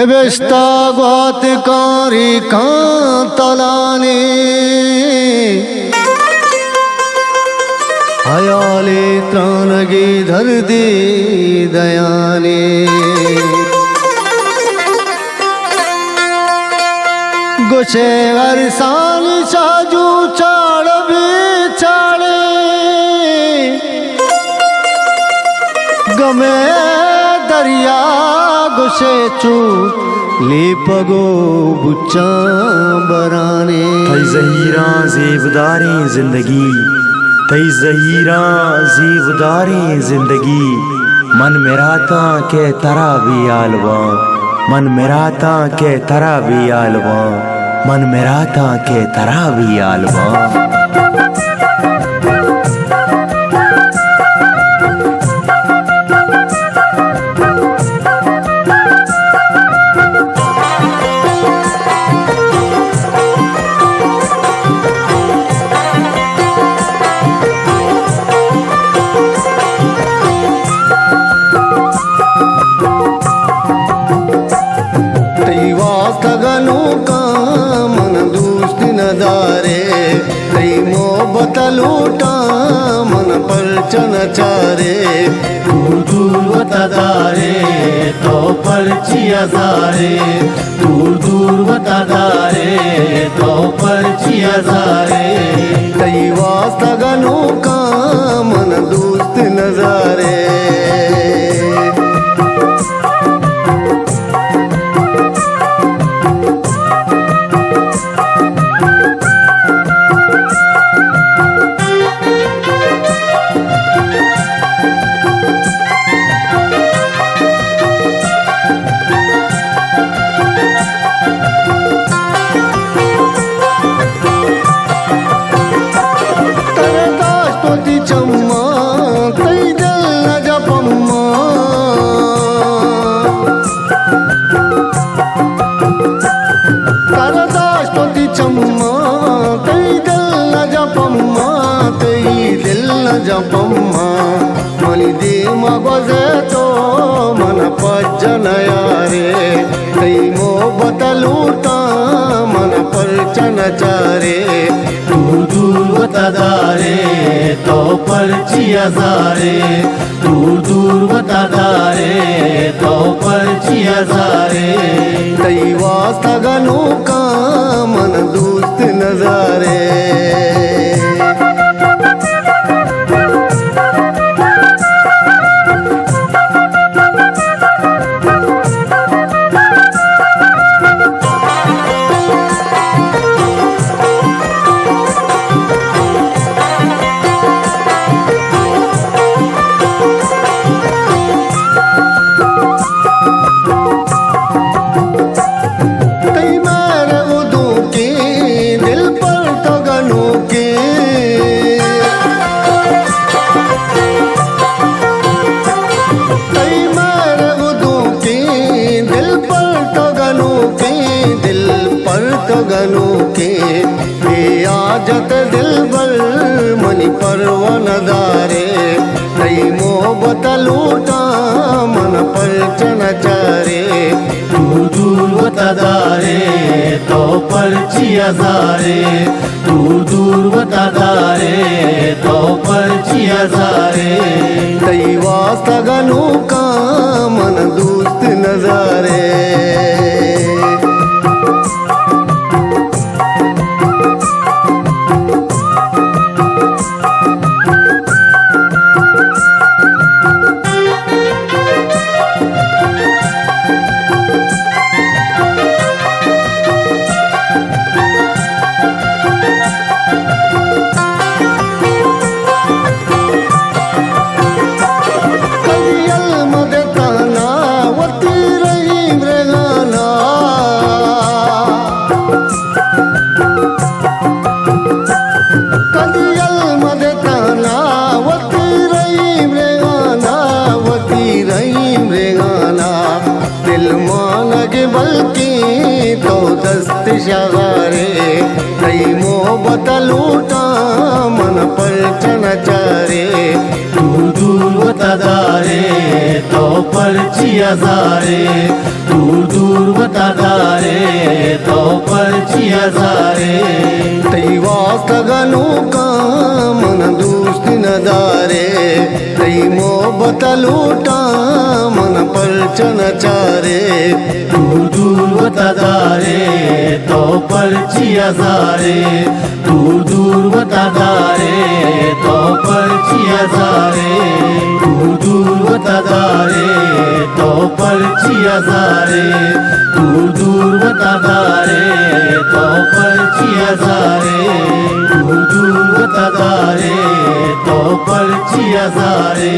बेस्ता ग्वातकारी कांतलाने हयाले त्राणगे धरदे दयाने गुछे अरसानी साजू चाड़ बिछाड़े गमे दरिया गुछे चू लेपगो बुच्चा बराने तई ज़हीरा ज़ेबदारे जिंदगी तई ज़हीरा ज़ेबदारे जिंदगी मन मेराता के तरा भी आलवा मन मेराता के तरा भी आलवा मन मेराता के तरा भी आलवा लूटा मन पर चनचारे दूर दूर वतादारे तो परचिया जारे दूर दूर वतादारे तो परचिया जारे कई वास्ता गनू का मन दोस्त नजारे जपम्मा मनी दे मगजे तो मन पज्जन यारे कई मो बतलूटा मन पर चनचारे दूर दूर वतादारे तो परचिया जारे दूर दूर वतादारे तो परचिया जारे कई वास्ता गनू का मन दोस्त नजारे गनू के आजत दिल बल मनी परवन दारे कई मोहब्बत लूटा मन पर चनचारे दूर दूर वतादारे तो परचिया जारे दूर दूर वतादारे तो परचिया जारे कई वास्ता गनू का मन दोस्त नजारे शगारे कई मोहब्बत लूटा मन पर चनचारे दूर दूर वतादारे तो पर्ची हजारे दूर दूर वतादारे तो पर्ची हजारे तई वास्तगनु का मन दोस्त नजारे तई मोहब्बत लूटा मन परचन चारे दूर दूर वतादारे तो पर्ची हजारे दूर दूर वतादारे तो पर्ची हजारे दूर दूर वतादारे तो पर्ची हजारे दूर दूर वतादारे तो पर्ची हजारे दूर दूर वतादारे तो पर्ची हजारे